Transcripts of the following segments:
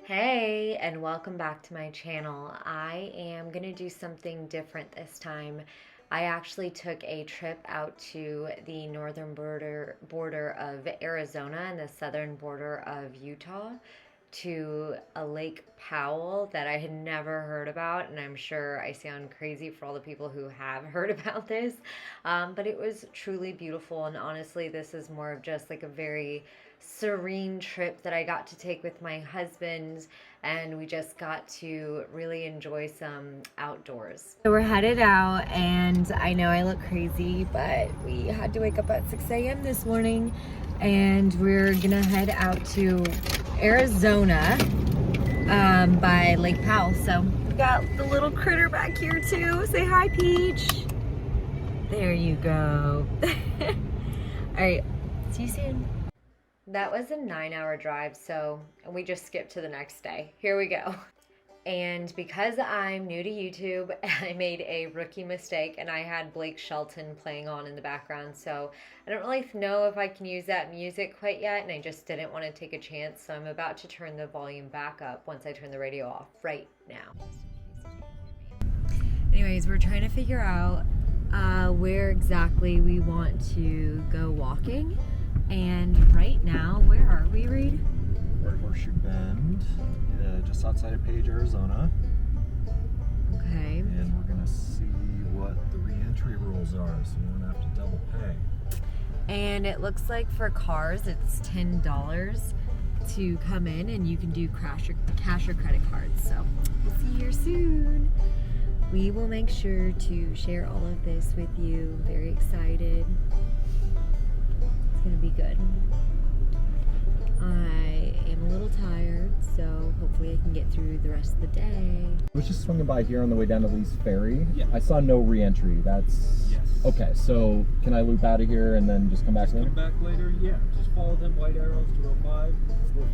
Hey, and welcome back to my channel. I am going to do something different this time. I actually took a trip out to the northern border of Arizona and the southern border of Utah to a Lake Powell that I had never heard about, and I'm sure I sound crazy for all the people who have heard about this, but it was truly beautiful, and honestly, this is more of just like a very serene trip that I got to take with my husband, and we just got to really enjoy some outdoors. So we're headed out, and I know I look crazy, but we had to wake up at 6 a.m. this morning, and we're gonna head out to Arizona by Lake Powell. So we got the little critter back here too. Say hi, Peach. There you go. All right, see you soon. That was a 9-hour drive, so we just skipped to the next day. Here we go. And because I'm new to YouTube, I made a rookie mistake, and I had Blake Shelton playing on in the background, so I don't really know if I can use that music quite yet, and I just didn't want to take a chance, so I'm about to turn the volume back up once I turn the radio off right now. Anyways, we're trying to figure out where exactly we want to go walking. And right now, where are we, Reed? We're at Horseshoe Bend, just outside of Page, Arizona. Okay. And we're gonna see what the re-entry rules are, so we won't have to double pay. And it looks like for cars, it's $10 to come in, and you can do cash or credit cards. So we'll see you here soon. We will make sure to share all of this with you. Very excited. It's gonna be good. I am a little tired, so hopefully I can get through the rest of the day. I was just swinging by here on the way down to Lee's Ferry. Yeah. I saw no re-entry. That's... Yes. Okay, so can I loop out of here and then just come back later? Come back later, yeah. Just follow them white arrows to 05.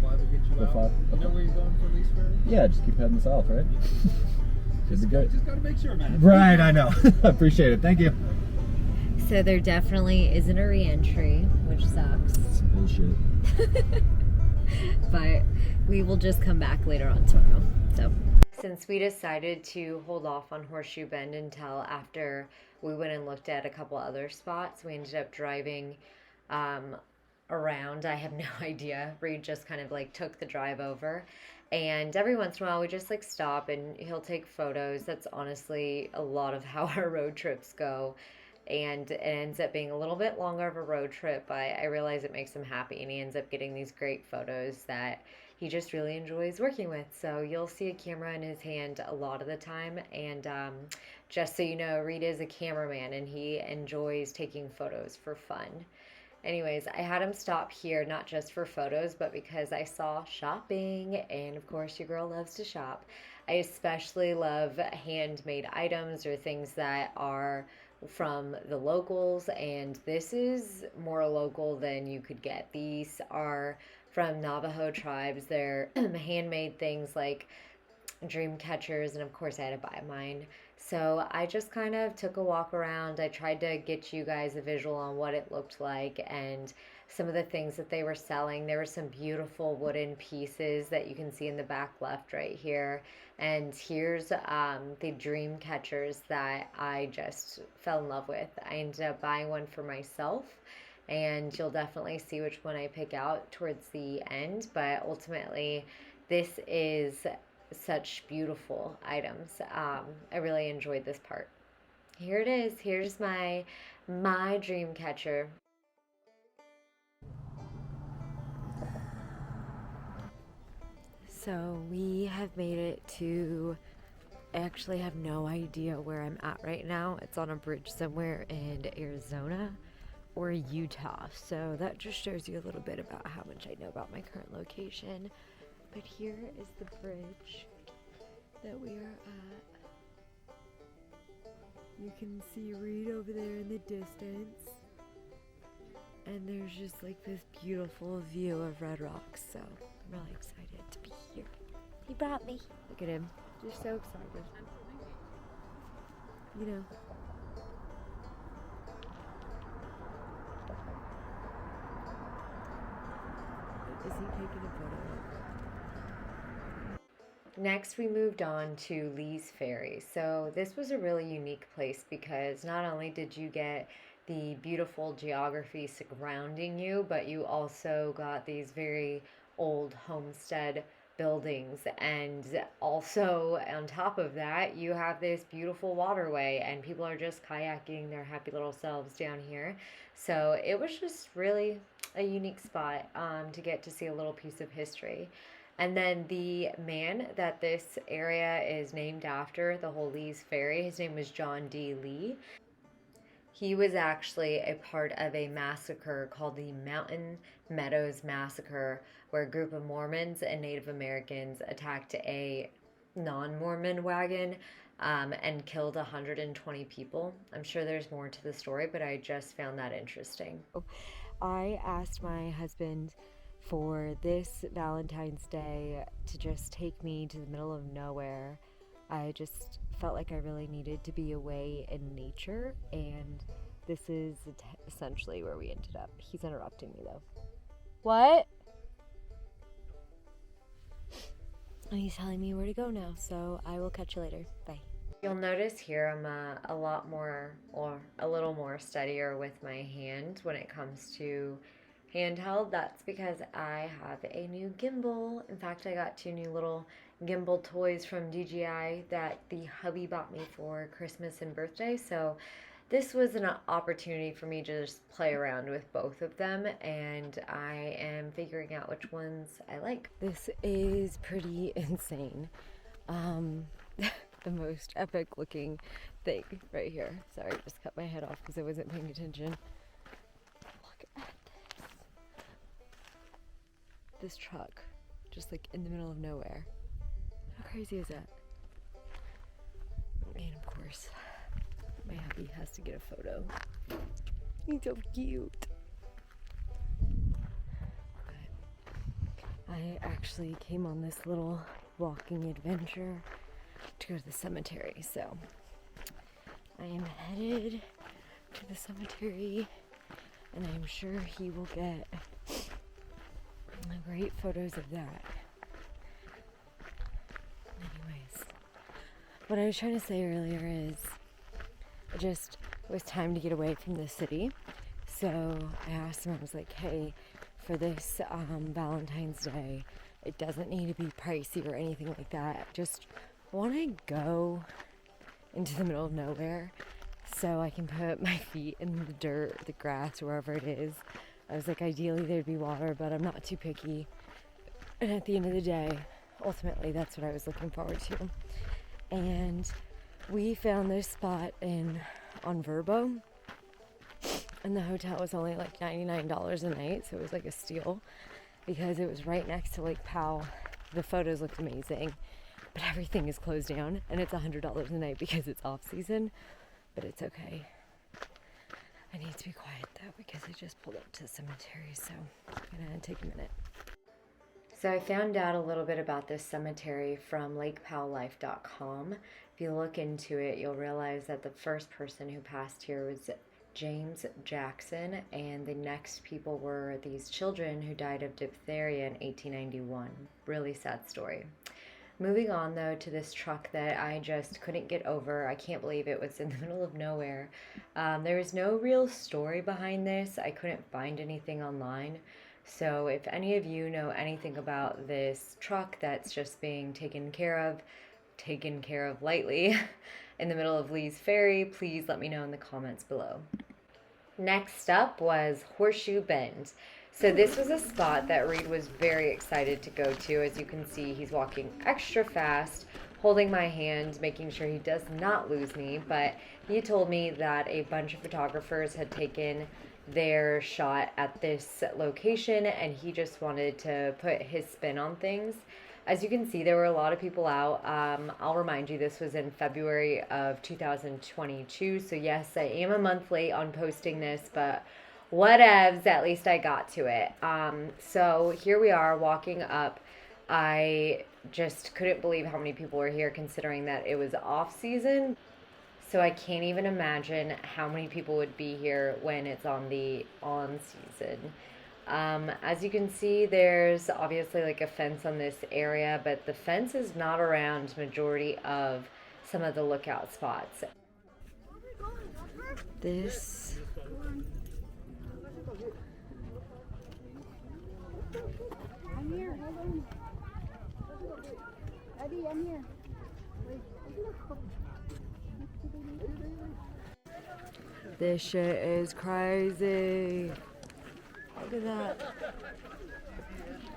05 will get you out. 05? You know Okay. where you're going for Lee's Ferry? Yeah, just keep heading south, right? Should be good. Just gotta make sure, man. Right, I know. I appreciate it. Thank you. So there definitely isn't a re-entry, which sucks. Some bullshit. But we will just come back later on tomorrow. So since we decided to hold off on Horseshoe Bend until after we went and looked at a couple other spots, we ended up driving around. I have no idea. Reed just kind of like took the drive over, and every once in a while we just like stop and he'll take photos. That's honestly a lot of how our road trips go. And it ends up being a little bit longer of a road trip, but I realize it makes him happy, and he ends up getting these great photos that he just really enjoys working with. So you'll see a camera in his hand a lot of the time, and just so you know, Reed is a cameraman, and he enjoys taking photos for fun. Anyways, I had him stop here, not just for photos, but because I saw shopping, and of course your girl loves to shop. I especially love handmade items or things that are from the locals, and this is more local than you could get. These are from Navajo tribes. They're handmade things like dream catchers, and of course I had to buy mine. So I just kind of took a walk around. I tried to get you guys a visual on what it looked like and some of the things that they were selling. There were some beautiful wooden pieces that you can see in the back left right here. And here's the dream catchers that I just fell in love with. I ended up buying one for myself, and you'll definitely see which one I pick out towards the end. But ultimately, this is such beautiful items. I really enjoyed this part. Here it is. Here's my dream catcher. So we have made it to, I actually have no idea where I'm at right now. It's on a bridge somewhere in Arizona or Utah. So that just shows you a little bit about how much I know about my current location. But here is the bridge that we are at. You can see Reed over there in the distance. And there's just like this beautiful view of red rocks. So I'm really excited to be here. He brought me. Look at him. Just so excited. You know. Is he taking a photo? Next, we moved on to Lee's Ferry. So this was a really unique place because not only did you get the beautiful geography surrounding you, but you also got these very old homestead buildings. And also, on top of that, you have this beautiful waterway, and people are just kayaking their happy little selves down here. So it was just really a unique spot to get to see a little piece of history. And then the man that this area is named after, the whole Lee's Ferry, his name was John D. Lee. He was actually a part of a massacre called the Mountain Meadows Massacre, where a group of Mormons and Native Americans attacked a non-Mormon wagon and killed 120 people. I'm sure there's more to the story, but I just found that interesting. I asked my husband for this Valentine's Day to just take me to the middle of nowhere. I just felt like I really needed to be away in nature, and this is essentially where we ended up. He's interrupting me though. What? And he's telling me where to go now, so I will catch you later. Bye. You'll notice here I'm a lot more, or a little more steadier with my hand when it comes to handheld. That's because I have a new gimbal. In fact, I got 2 new little gimbal toys from DJI that the hubby bought me for Christmas and birthday. So this was an opportunity for me to just play around with both of them, and I am figuring out which ones I like. This is pretty insane. The most epic looking thing right here. Sorry, I just cut my head off because I wasn't paying attention. Look at this truck, just like in the middle of nowhere. How crazy is that? And of course, my hubby has to get a photo. He's so cute. But I actually came on this little walking adventure to go to the cemetery, so I am headed to the cemetery, and I'm sure he will get great photos of that. Anyways, what I was trying to say earlier is it was time to get away from the city. So I asked him, I was like, hey, for this Valentine's Day, it doesn't need to be pricey or anything like that. Just want to go into the middle of nowhere so I can put my feet in the dirt, the grass, wherever it is. I was like, ideally there'd be water, but I'm not too picky. And at the end of the day, ultimately, that's what I was looking forward to. And we found this spot on Verbo, and the hotel was only like $99 a night, so it was like a steal because it was right next to Lake Powell. The photos looked amazing, but everything is closed down, and it's $100 a night because it's off season, but it's okay. I need to be quiet though because I just pulled up to the cemetery, so I'm gonna take a minute. So I found out a little bit about this cemetery from lakepowelllife.com. If you look into it, you'll realize that the first person who passed here was James Jackson, and the next people were these children who died of diphtheria in 1891. Really sad story. Moving on though to this truck that I just couldn't get over. I can't believe it was in the middle of nowhere. There was no real story behind this. I couldn't find anything online. So if any of you know anything about this truck that's just being taken care of lightly in the middle of Lee's Ferry, please let me know in the comments below. Next up was Horseshoe Bend. So this was a spot that Reed was very excited to go to. As you can see, he's walking extra fast, holding my hand, making sure he does not lose me. But he told me that a bunch of photographers had taken their shot at this location, and he just wanted to put his spin on things. As you can see, there were a lot of people out. I'll remind you, this was in February of 2022. So yes, I am a month late on posting this, but whatevs, at least I got to it. So here we are walking up. I just couldn't believe how many people were here considering that it was off season. So I can't even imagine how many people would be here when it's on the on season. As you can see, there's obviously like a fence on this area, but the fence is not around majority of some of the lookout spots. This I'm here. Hold on. Eddie, I'm here. This shit is crazy. Look at that.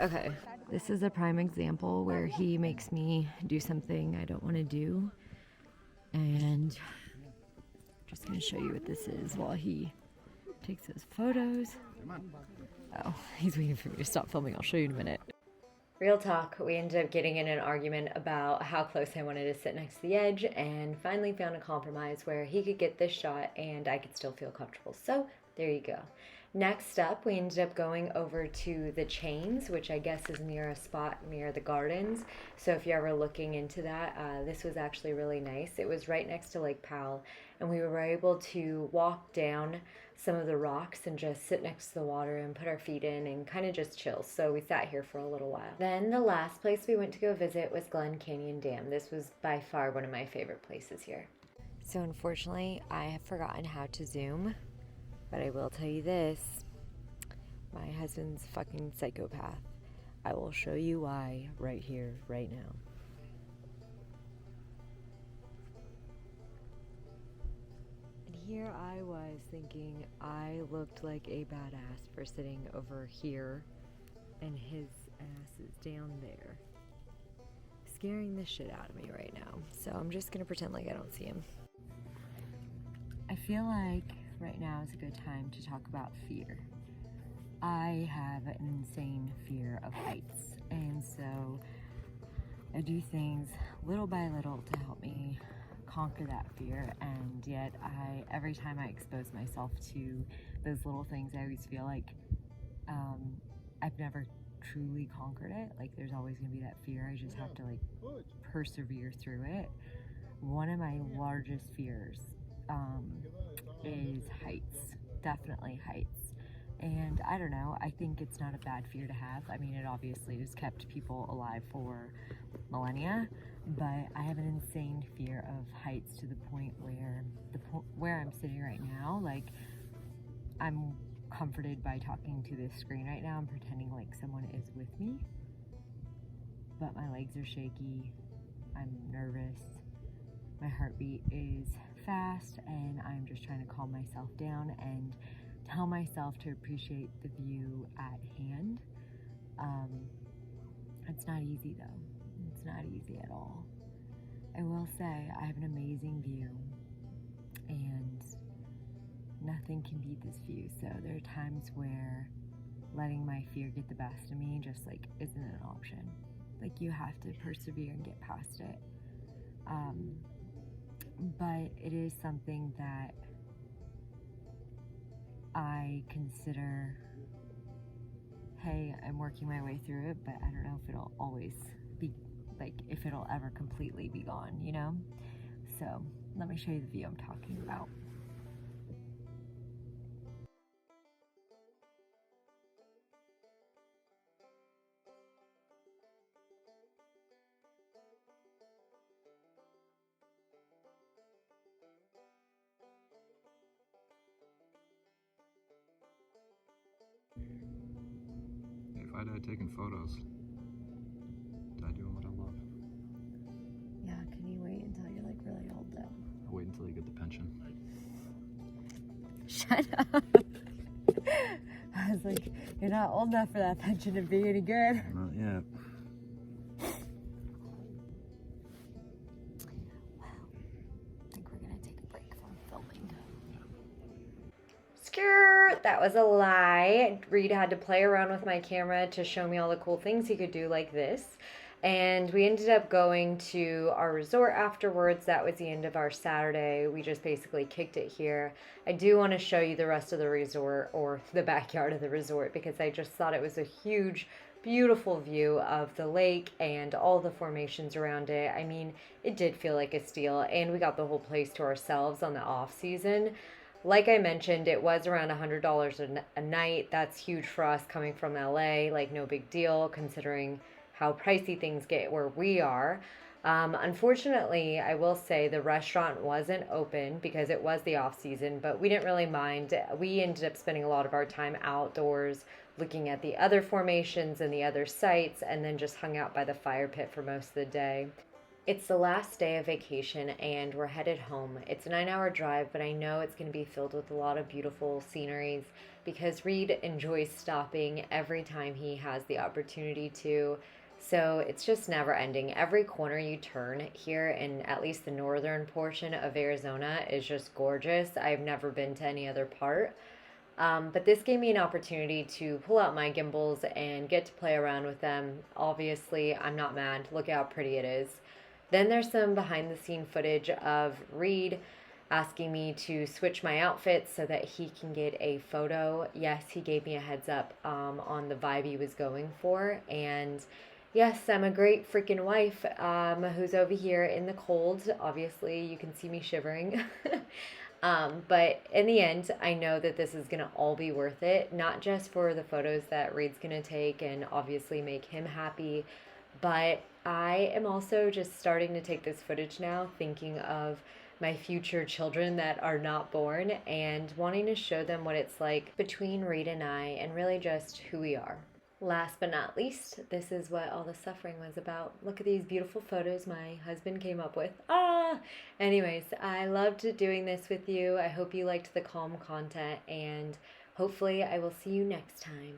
Okay, this is a prime example where he makes me do something I don't want to do. And I'm just gonna show you what this is while he takes those photos. Oh, he's waiting for me to stop filming. I'll show you in a minute. Real talk, we ended up getting in an argument about how close I wanted to sit next to the edge, and finally found a compromise where he could get this shot and I could still feel comfortable. So there you go. Next up, we ended up going over to the Chains, which I guess is near a spot near the gardens. So if you're ever looking into that, this was actually really nice. It was right next to Lake Powell, and we were able to walk down some of the rocks and just sit next to the water and put our feet in and kind of just chill. So we sat here for a little while. Then the last place we went to go visit was Glen Canyon Dam. This was by far one of my favorite places here. So unfortunately, I have forgotten how to zoom. But I will tell you this, my husband's a fucking psychopath. I will show you why right here, right now. And here I was thinking I looked like a badass for sitting over here and his ass is down there. Scaring the shit out of me right now. So I'm just gonna pretend like I don't see him. I feel like right now is a good time to talk about fear. I have an insane fear of heights, and so I do things little by little to help me conquer that fear, and yet every time I expose myself to those little things, I always feel like I've never truly conquered it. Like there's always gonna be that fear. I just have to like persevere through it. One of my largest fears is heights, definitely heights. And I don't know, I think it's not a bad fear to have. I mean, it obviously has kept people alive for millennia, but I have an insane fear of heights to the point where I'm sitting right now, like I'm comforted by talking to this screen right now. I'm pretending like someone is with me, but my legs are shaky, I'm nervous, my heartbeat is fast, and I'm just trying to calm myself down and tell myself to appreciate the view at hand. It's not easy though. It's not easy at all. I will say I have an amazing view and nothing can beat this view. So there are times where letting my fear get the best of me just like isn't an option. Like you have to persevere and get past it. But it is something that I consider, hey, I'm working my way through it, but I don't know if it'll always be, like, if it'll ever completely be gone, you know? So, let me show you the view I'm talking about. If I died taking photos, die doing what I love. Yeah, can you wait until you're like really old though? I'll wait until you get the pension. Shut up. I was like, you're not old enough for that pension to be any good. Not yet. I think we're gonna take a break from filming. Skirt! That was a lie. Reed had to play around with my camera to show me all the cool things he could do like this. And we ended up going to our resort afterwards. That was the end of our Saturday. We just basically kicked it here. I do want to show you the rest of the resort, or the backyard of the resort, because I just thought it was a huge, beautiful view of the lake and all the formations around it. I mean, it did feel like a steal, and we got the whole place to ourselves on the off season. Like I mentioned, it was around $100 a night. That's huge for us coming from LA, like no big deal considering how pricey things get where we are. Unfortunately, I will say the restaurant wasn't open because it was the off season, but we didn't really mind. We ended up spending a lot of our time outdoors looking at the other formations and the other sites, and then just hung out by the fire pit for most of the day. It's the last day of vacation and we're headed home. It's a 9-hour drive, but I know it's going to be filled with a lot of beautiful sceneries because Reed enjoys stopping every time he has the opportunity to. So it's just never ending. Every corner you turn here in at least the northern portion of Arizona is just gorgeous. I've never been to any other part. But this gave me an opportunity to pull out my gimbals and get to play around with them. Obviously, I'm not mad. Look how pretty it is. Then there's some behind the scene footage of Reed asking me to switch my outfits so that he can get a photo. Yes, he gave me a heads up on the vibe he was going for. And yes, I'm a great freaking wife who's over here in the cold. Obviously, you can see me shivering. But in the end, I know that this is going to all be worth it, not just for the photos that Reed's going to take and obviously make him happy, but I am also just starting to take this footage now, thinking of my future children that are not born and wanting to show them what it's like between Reed and I and really just who we are. Last but not least, this is what all the suffering was about. Look at these beautiful photos my husband came up with. Anyways, I loved doing this with you. I hope you liked the calm content and hopefully I will see you next time.